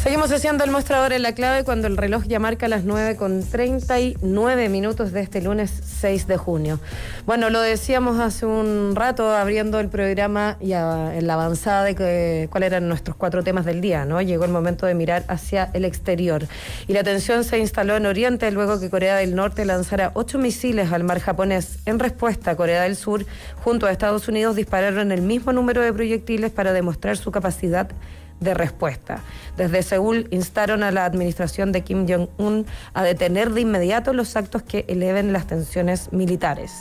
Seguimos haciendo el mostrador en la clave cuando el reloj ya marca las 9:39 de este lunes 6 de junio. Bueno, lo decíamos hace un rato abriendo el programa y en la avanzada de cuáles eran nuestros 4 temas del día, ¿no? Llegó el momento de mirar hacia el exterior y la tensión se instaló en Oriente luego que Corea del Norte lanzara 8 misiles al mar japonés. En respuesta, Corea del Sur junto a Estados Unidos dispararon el mismo número de proyectiles para demostrar su capacidad de respuesta. Desde Seúl instaron a la administración de Kim Jong-un a detener de inmediato los actos que eleven las tensiones militares.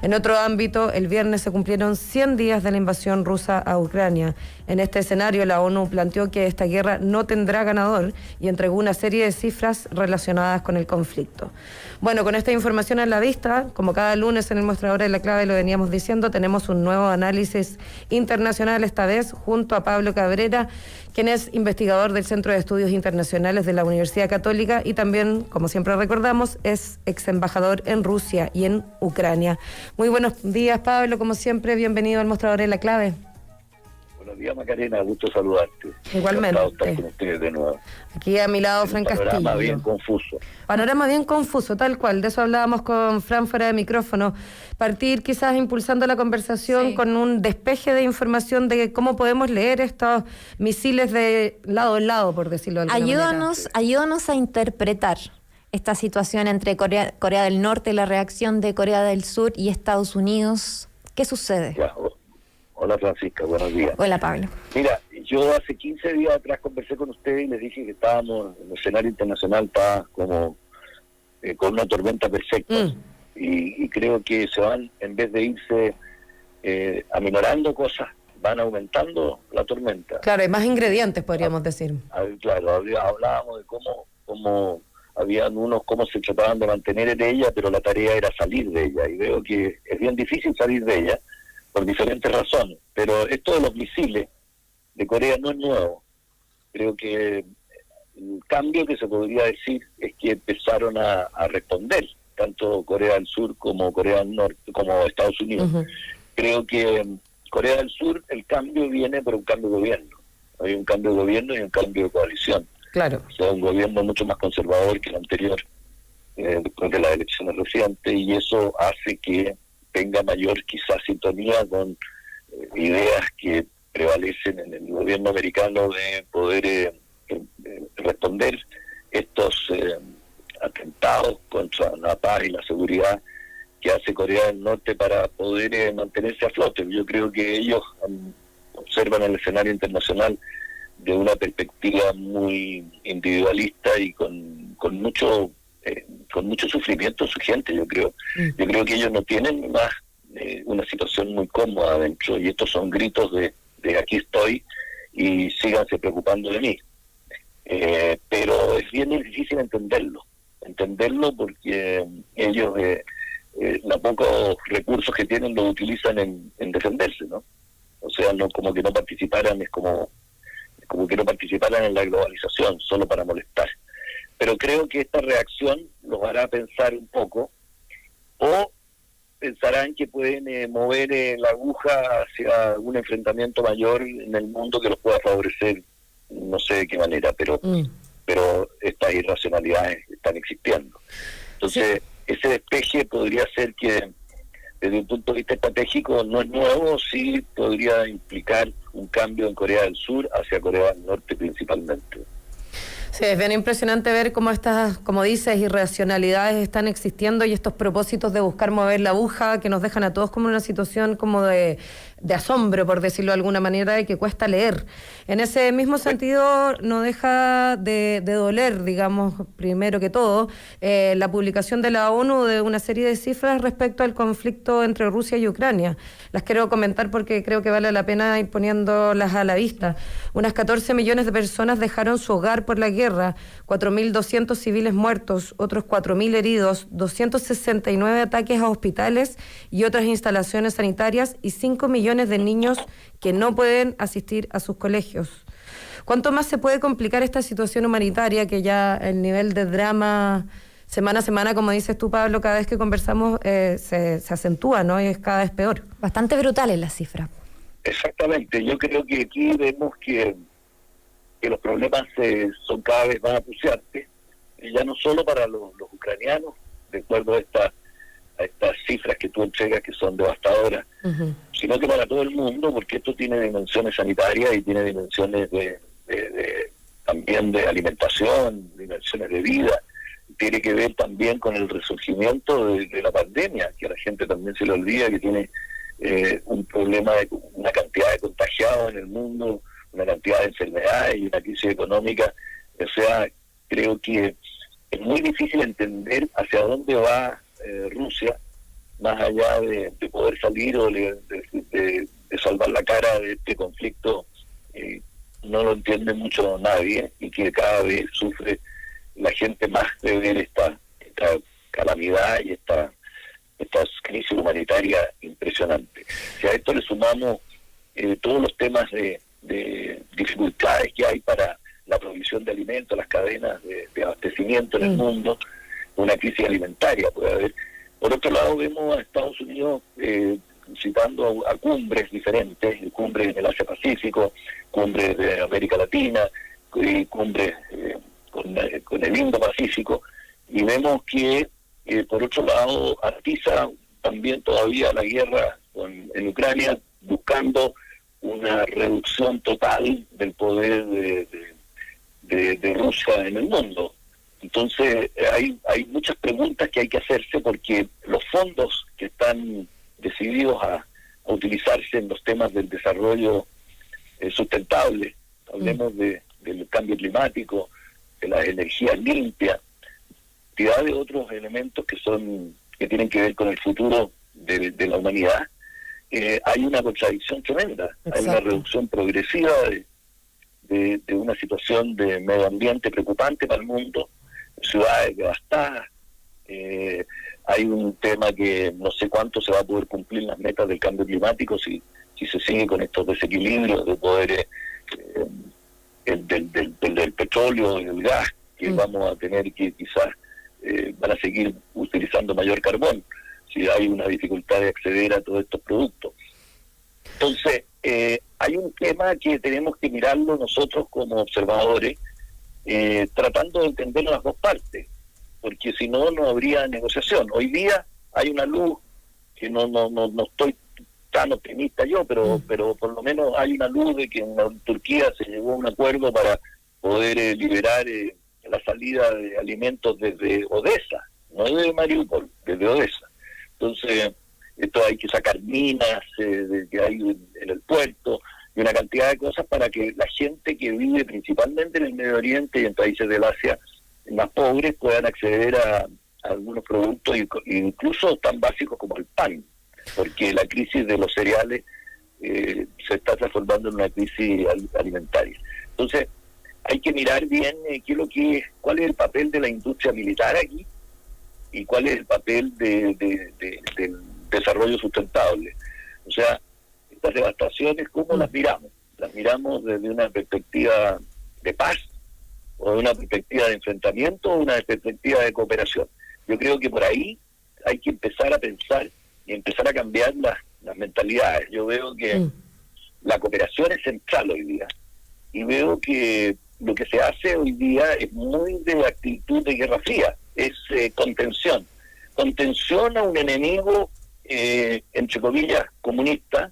En otro ámbito, el viernes se cumplieron 100 días de la invasión rusa a Ucrania. En este escenario, la ONU planteó que esta guerra no tendrá ganador y entregó una serie de cifras relacionadas con el conflicto. Bueno, con esta información a la vista, como cada lunes en el mostrador de la clave lo veníamos diciendo, tenemos un nuevo análisis internacional, esta vez junto a Pablo Cabrera, quien es investigador del Centro de Estudios Internacionales de la Universidad Católica y también, como siempre recordamos, es ex embajador en Rusia y en Ucrania. Muy buenos días, Pablo, como siempre, bienvenido al mostrador de la clave. Buenos días, Macarena, gusto saludarte. Igualmente. Estar con ustedes de nuevo. Aquí a mi lado, Fran Castillo. Panorama bien confuso. Panorama bien confuso, tal cual. De eso hablábamos con Fran fuera de micrófono. Partir quizás impulsando la conversación con un despeje de información de cómo podemos leer estos misiles de lado en lado, por decirlo de alguna manera. Ayúdanos a interpretar esta situación entre Corea del Norte, la reacción de Corea del Sur y Estados Unidos. ¿Qué sucede? Ya, hola Francisca, buenos días. Hola Pablo. Mira, yo hace 15 días atrás conversé con ustedes y les dije que estábamos en el escenario internacional, está como con una tormenta perfecta. Y creo que se van, en vez de irse aminorando cosas, van aumentando la tormenta. Claro, hay más ingredientes, podríamos decir. Claro, hablábamos de cómo habían unos, cómo se trataban de mantener en ella, pero la tarea era salir de ella. Y veo que es bien difícil salir de ella, por diferentes razones, pero esto de los misiles de Corea no es nuevo. Creo que el cambio que se podría decir es que empezaron a responder, tanto Corea del Sur como Corea del Norte, como Estados Unidos. Creo que Corea del Sur, el cambio viene por un cambio de gobierno. Hay un cambio de gobierno y un cambio de coalición. Claro. O sea, un gobierno mucho más conservador que el anterior, después de las elecciones recientes, y eso hace que tenga mayor quizás sintonía con ideas que prevalecen en el gobierno americano de poder responder estos atentados contra la paz y la seguridad que hace Corea del Norte para poder mantenerse a flote. Yo creo que ellos observan el escenario internacional de una perspectiva muy individualista y con mucho sufrimiento su gente. Yo creo que ellos no tienen más una situación muy cómoda adentro, y estos son gritos de aquí estoy y síganse preocupando de mí. Pero es bien difícil entenderlo porque ellos los pocos recursos que tienen los utilizan en defenderse, ¿no? O sea, no como que no participaran, es como que no participaran en la globalización solo para molestar. Pero creo que esta reacción los hará pensar un poco, o pensarán que pueden mover la aguja hacia un enfrentamiento mayor en el mundo que los pueda favorecer, no sé de qué manera, pero estas irracionalidades están existiendo. Entonces, ese despeje podría ser que, desde un punto de vista estratégico, no es nuevo, sí podría implicar un cambio en Corea del Sur hacia Corea del Norte principalmente. Sí, es bien impresionante ver cómo estas, como dices, irracionalidades están existiendo y estos propósitos de buscar mover la aguja que nos dejan a todos como en una situación como de asombro, por decirlo de alguna manera, y que cuesta leer. En ese mismo sentido, no deja de doler, digamos, primero que todo, la publicación de la ONU de una serie de cifras respecto al conflicto entre Rusia y Ucrania. Las quiero comentar porque creo que vale la pena ir poniéndolas a la vista. Unas 14 millones de personas dejaron su hogar por la guerra, 4.200 civiles muertos, otros 4.000 heridos, 269 ataques a hospitales y otras instalaciones sanitarias y 5 millones de niños que no pueden asistir a sus colegios. ¿Cuánto más se puede complicar esta situación humanitaria que ya el nivel de drama semana a semana, como dices tú, Pablo, cada vez que conversamos se acentúa, ¿no? Y es cada vez peor. Bastante brutal es la cifra. Exactamente. Yo creo que aquí vemos que que los problemas son cada vez más acuciantes, ya no solo para los ucranianos, de acuerdo a estas cifras que tú entregas que son devastadoras, sino que para todo el mundo, porque esto tiene dimensiones sanitarias y tiene dimensiones también de alimentación, dimensiones de vida, tiene que ver también con el resurgimiento de la pandemia, que a la gente también se le olvida que tiene un problema de una cantidad de contagiados en el mundo, una cantidad de enfermedades y una crisis económica. O sea, creo que es muy difícil entender hacia dónde va Rusia, más allá de poder salir o de salvar la cara de este conflicto. No lo entiende mucho nadie, y que cada vez sufre la gente más de ver esta calamidad y esta crisis humanitaria impresionante. Si a esto le sumamos todos los temas de dificultades que hay para la provisión de alimentos, las cadenas de abastecimiento en el mundo, una crisis alimentaria puede haber. Por otro lado, vemos a Estados Unidos citando a cumbres diferentes, cumbres en el Asia-Pacífico, cumbres de América Latina, cumbres con el Indo-Pacífico, y vemos que, por otro lado, atiza también todavía la guerra en Ucrania, buscando una reducción total del poder de Rusia en el mundo. Entonces hay muchas preguntas que hay que hacerse, porque los fondos que están decididos a utilizarse en los temas del desarrollo sustentable, hablemos del cambio climático, de las energías limpias, cantidad de otros elementos que tienen que ver con el futuro de la humanidad, hay una contradicción tremenda. Exacto. Hay una reducción progresiva de una situación de medio ambiente preocupante para el mundo, ciudades devastadas, hay un tema que no sé cuánto se va a poder cumplir las metas del cambio climático si se sigue con estos desequilibrios de poderes del petróleo y del gas, que vamos a tener que quizás van a seguir utilizando mayor carbón si hay una dificultad de acceder a todos estos productos. Entonces, hay un tema que tenemos que mirarlo nosotros como observadores, tratando de entender las dos partes, porque si no, no habría negociación. Hoy día hay una luz, que no estoy tan optimista yo, pero por lo menos hay una luz de que en Turquía se llegó a un acuerdo para poder liberar la salida de alimentos desde Odessa, no desde Mariupol, desde Odessa. Entonces, esto hay que sacar minas que hay en el puerto y una cantidad de cosas para que la gente que vive principalmente en el Medio Oriente y en países del Asia más pobres puedan acceder a algunos productos, incluso tan básicos como el pan, porque la crisis de los cereales se está transformando en una crisis alimentaria. Entonces, hay que mirar bien cuál es el papel de la industria militar aquí y cuál es el papel del desarrollo sustentable. O sea, estas devastaciones, ¿cómo las miramos? Las miramos desde una perspectiva de paz, o de una perspectiva de enfrentamiento, o una perspectiva de cooperación. Yo creo que por ahí hay que empezar a pensar y empezar a cambiar las mentalidades. Yo veo que la cooperación es central hoy día, y veo que lo que se hace hoy día es muy de actitud de guerra fría, es contención a un enemigo, entre comillas, comunista,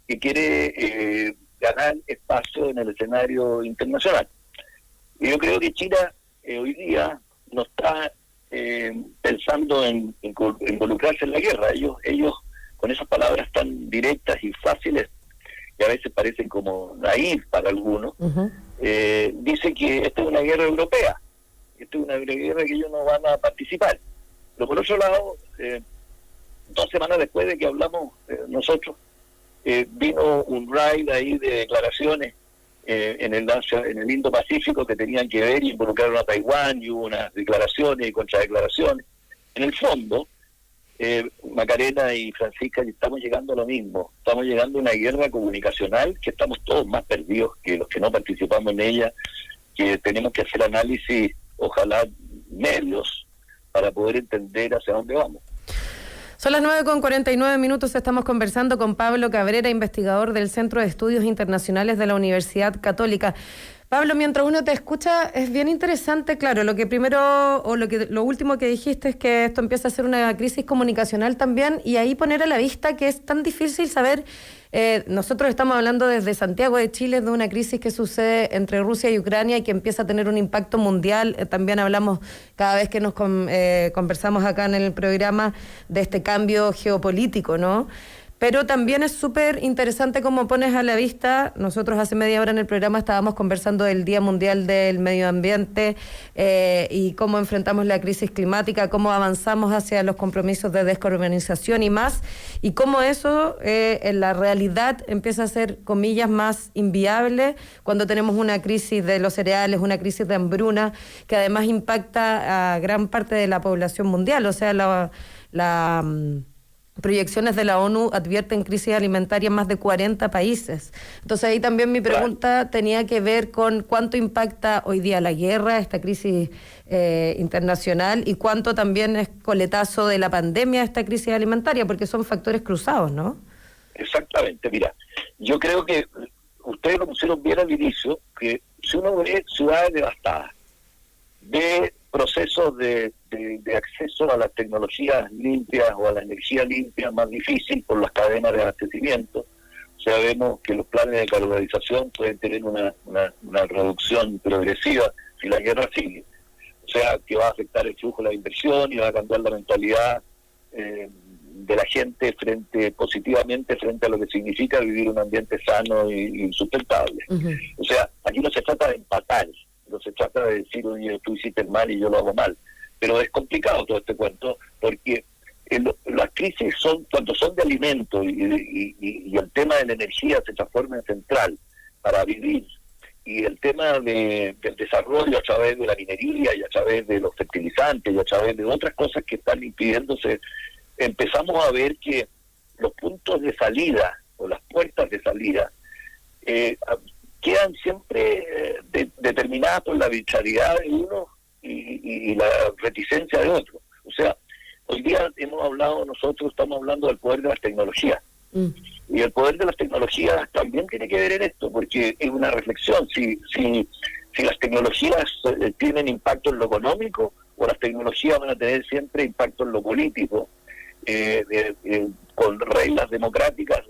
que quiere ganar espacio en el escenario internacional. Y yo creo que China hoy día no está pensando en involucrarse en la guerra. Ellos con esas palabras tan directas y fáciles, que a veces parecen como naif para algunos, dice que esta es una guerra europea, esta es una guerra que ellos no van a participar. Pero por otro lado, 2 semanas después de que hablamos nosotros, vino un raid ahí de declaraciones en el Indo-Pacífico que tenían que ver y involucraron a Taiwán, y hubo unas declaraciones y contradeclaraciones. En el fondo, Macarena y Francisca, estamos llegando a lo mismo. Estamos llegando a una guerra comunicacional que estamos todos más perdidos que los que no participamos en ella, que tenemos que hacer análisis, ojalá medios, para poder entender hacia dónde vamos. Son las 9:49, estamos conversando con Pablo Cabrera, investigador del Centro de Estudios Internacionales de la Universidad Católica. Pablo, mientras uno te escucha, es bien interesante, claro, lo último que dijiste es que esto empieza a ser una crisis comunicacional también, y ahí poner a la vista que es tan difícil saber, nosotros estamos hablando desde Santiago de Chile de una crisis que sucede entre Rusia y Ucrania y que empieza a tener un impacto mundial. También hablamos cada vez que nos conversamos acá en el programa de este cambio geopolítico, ¿no? Pero también es súper interesante cómo pones a la vista. Nosotros hace media hora en el programa estábamos conversando del Día Mundial del Medio Ambiente y cómo enfrentamos la crisis climática, cómo avanzamos hacia los compromisos de descarbonización y más, y cómo eso en la realidad empieza a ser, comillas, más inviable cuando tenemos una crisis de los cereales, una crisis de hambruna, que además impacta a gran parte de la población mundial. O sea, proyecciones de la ONU advierten crisis alimentaria en más de 40 países. Entonces ahí también mi pregunta tenía que ver con cuánto impacta hoy día la guerra, esta crisis internacional, y cuánto también es coletazo de la pandemia esta crisis alimentaria, porque son factores cruzados, ¿no? Exactamente, mira, yo creo que ustedes lo pusieron bien al inicio, que si uno ve ciudades devastadas, ve procesos de acceso a las tecnologías limpias o a la energía limpia más difícil por las cadenas de abastecimiento. O sea, vemos que los planes de carbonización pueden tener una reducción progresiva si la guerra sigue. O sea, que va a afectar el flujo de la inversión y va a cambiar la mentalidad de la gente positivamente frente a lo que significa vivir un ambiente sano y sustentable. Uh-huh. O sea, aquí no se trata de empatar, no se trata de decir, oye, tú hiciste mal y yo lo hago mal. Pero es complicado todo este cuento, porque las crisis cuando son de alimentos y el tema de la energía se transforma en central para vivir, y el tema del desarrollo a través de la minería y a través de los fertilizantes y a través de otras cosas que están impidiéndose, empezamos a ver que los puntos de salida o las puertas de salida quedan siempre determinadas por la arbitrariedad de uno y la reticencia de otro. O sea, hoy día estamos hablando del poder de las tecnologías. Y el poder de las tecnologías también tiene que ver en esto, porque es una reflexión. Si las tecnologías tienen impacto en lo económico, o las tecnologías van a tener siempre impacto en lo político, con reglas democráticas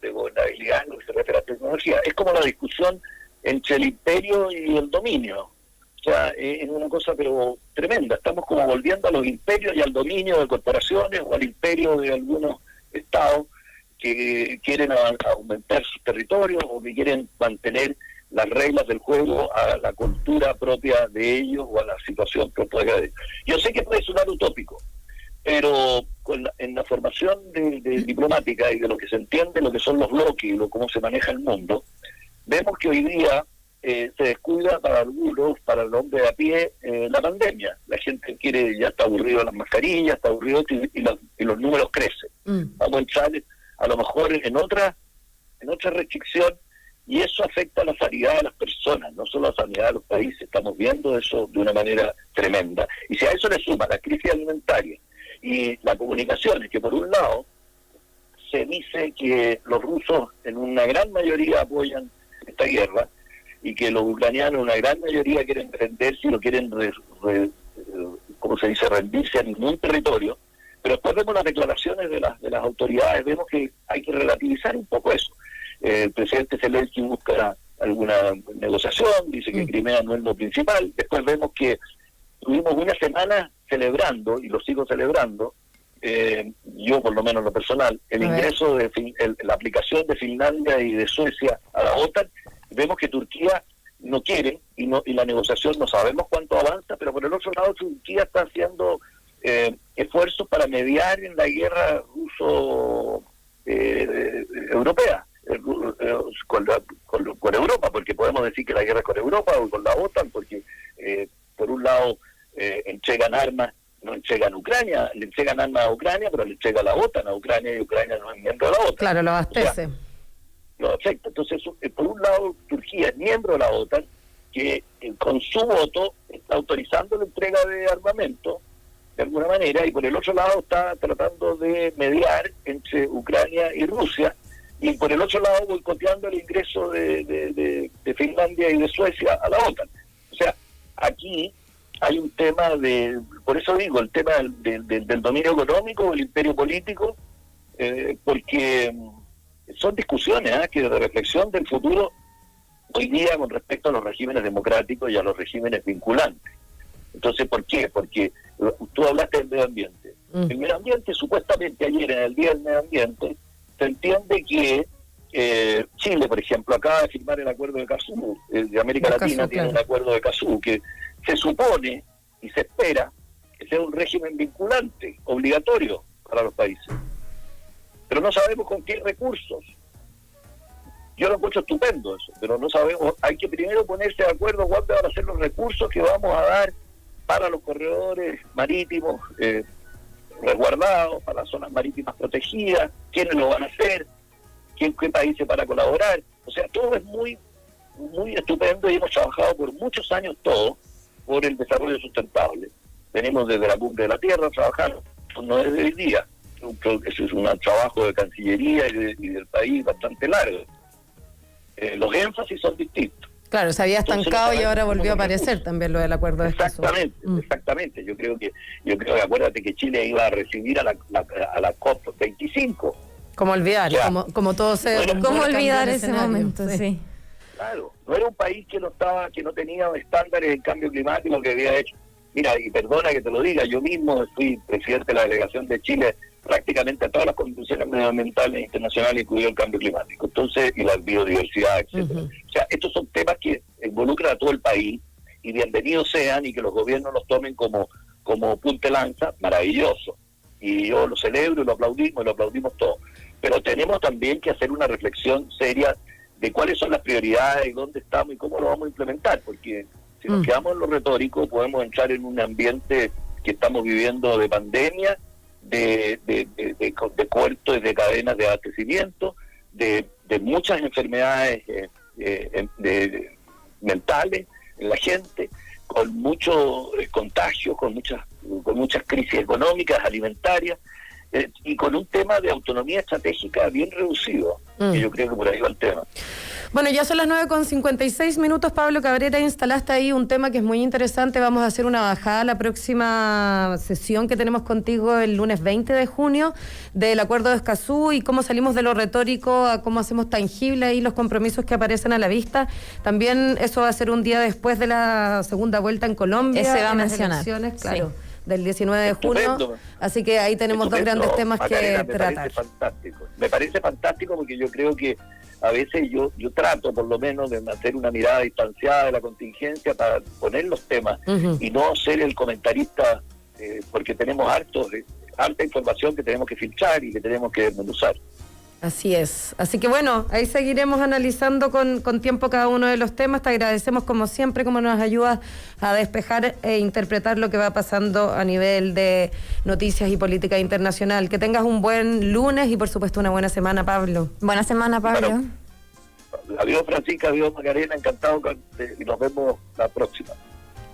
de gobernabilidad en lo que se refiere a la tecnología. Es como la discusión entre el imperio y el dominio. O sea, es una cosa pero tremenda. Estamos como volviendo a los imperios y al dominio de corporaciones o al imperio de algunos estados que quieren aumentar sus territorios o que quieren mantener las reglas del juego a la cultura propia de ellos o a la situación propia de ellos. Yo sé que puede sonar utópico, pero en la formación de diplomática y de lo que se entiende, lo que son los bloques y cómo se maneja el mundo, vemos que hoy día se descuida para algunos, para el hombre de a pie, la pandemia. La gente ya está aburrido de las mascarillas, está aburrido y los números crecen. Vamos a entrar a lo mejor en otra restricción, y eso afecta a la sanidad de las personas, no solo a la sanidad de los países. Estamos viendo eso de una manera tremenda. Y si a eso le suma la crisis alimentaria y la comunicación, es que por un lado se dice que los rusos en una gran mayoría apoyan esta guerra y que los ucranianos en una gran mayoría quieren defenderse y no quieren, rendirse a ningún territorio, pero después vemos las declaraciones de las autoridades, vemos que hay que relativizar un poco eso. El presidente Zelensky busca alguna negociación, dice que Crimea no es lo principal. Después vemos que tuvimos una semana celebrando, y lo sigo celebrando, yo por lo menos lo personal, el ingreso la aplicación de Finlandia y de Suecia a la OTAN. Vemos que Turquía no quiere y la negociación no sabemos cuánto avanza, pero por el otro lado Turquía está haciendo esfuerzos para mediar en la guerra ruso-europea. Con Europa, porque podemos decir que la guerra es con Europa o con la OTAN, porque por un lado entregan armas, no entregan Ucrania, le entregan armas a Ucrania, pero le entrega la OTAN a Ucrania, y Ucrania no es miembro de la OTAN. Claro, lo abastece. O sea, lo afecta. Entonces, por un lado, Turquía es miembro de la OTAN, que con su voto está autorizando la entrega de armamento de alguna manera, y por el otro lado está tratando de mediar entre Ucrania y Rusia, y por el otro lado boicoteando el ingreso de de Finlandia y de Suecia a la OTAN. O sea, aquí hay un tema por eso digo, el tema del dominio económico, el imperio político, porque son discusiones que de reflexión del futuro hoy día con respecto a los regímenes democráticos y a los regímenes vinculantes. Entonces, ¿por qué? Porque tú hablaste del medio ambiente. El medio ambiente, supuestamente ayer en el Día del Medio Ambiente, se entiende que Chile, por ejemplo, acaba de firmar el acuerdo de Escazú, de América Latina tiene un acuerdo de Escazú, que se supone y se espera que sea un régimen vinculante, obligatorio para los países. Pero no sabemos con qué recursos. Yo lo encuentro estupendo eso, pero no sabemos, hay que primero ponerse de acuerdo cuándo van a ser los recursos que vamos a dar para los corredores marítimos resguardados, para las zonas marítimas protegidas, quiénes lo van a hacer, qué países van a colaborar. O sea, todo es muy estupendo y hemos trabajado por muchos años todos por el desarrollo sustentable. Venimos desde la cumbre de la Tierra trabajando, no desde hoy día. Eso es un trabajo de Cancillería y del país bastante largo. Los énfasis son distintos. Claro, se había estancado y ahora volvió a aparecer también lo del acuerdo de Escazú. Exactamente. Yo creo que acuérdate que Chile iba a recibir a la COP25. Como olvidar, como todo se... ¿Cómo olvidar ese momento? Sí. Claro, no era un país que no tenía estándares en cambio climático que había hecho. Mira, y perdona que te lo diga, yo mismo fui presidente de la delegación de Chile prácticamente a todas las convenciones medioambientales internacionales, incluido el cambio climático, entonces, y la biodiversidad, etcétera. O sea, estos son temas que involucran a todo el país, y bienvenidos sean, y que los gobiernos los tomen como punta de lanza, maravilloso. Y yo lo celebro y lo aplaudimos todos. Pero tenemos también que hacer una reflexión seria de cuáles son las prioridades, dónde estamos y cómo lo vamos a implementar, porque si nos quedamos en lo retórico, podemos entrar en un ambiente que estamos viviendo de pandemia, de cortes de cadenas de abastecimiento, de muchas enfermedades mentales en la gente, con muchos contagios, con muchas crisis económicas, alimentarias, y con un tema de autonomía estratégica bien reducido, que yo creo que por ahí va el tema. Bueno, ya son las 9:56, Pablo Cabrera, instalaste ahí un tema que es muy interesante. Vamos a hacer una bajada la próxima sesión que tenemos contigo el lunes 20 de junio del acuerdo de Escazú y cómo salimos de lo retórico a cómo hacemos tangible ahí los compromisos que aparecen a la vista. También eso va a ser un día después de la segunda vuelta en Colombia. Ese va a en las mencionar. Elecciones, claro. Sí. Del 19 de junio, así que ahí tenemos dos grandes temas Macarena, que tratar. Me parece fantástico porque yo creo que a veces yo trato por lo menos de hacer una mirada distanciada de la contingencia para poner los temas y no ser el comentarista, porque tenemos harta información que tenemos que filtrar y que tenemos que desmenuzar. Así es. Así que bueno, ahí seguiremos analizando con tiempo cada uno de los temas. Te agradecemos como siempre, como nos ayudas a despejar e interpretar lo que va pasando a nivel de noticias y política internacional. Que tengas un buen lunes y por supuesto una buena semana, Pablo. Buena semana, Pablo. Bueno, adiós, Francisca, adiós, Macarena, encantado y nos vemos la próxima.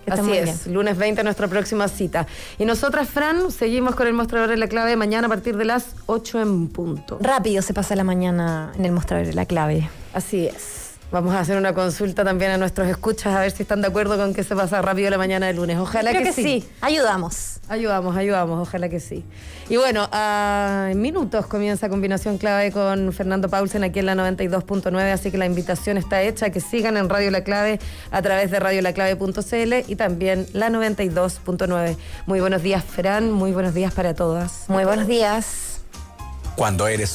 Así es, lunes 20 nuestra próxima cita. Y nosotras, Fran, seguimos con el mostrador de la clave mañana a partir de las 8 en punto. Rápido se pasa la mañana en el mostrador de la clave. Así es. Vamos a hacer una consulta también a nuestros escuchas a ver si están de acuerdo con que se pasa rápido la mañana de lunes. Ojalá que sí. Ayudamos, ojalá que sí. Y bueno, en minutos comienza Combinación Clave con Fernando Paulsen aquí en la 92.9, así que la invitación está hecha, que sigan en Radio La Clave a través de radiolaclave.cl y también la 92.9. Muy buenos días, Fran, muy buenos días para todas. Muy buenos días. Cuando eres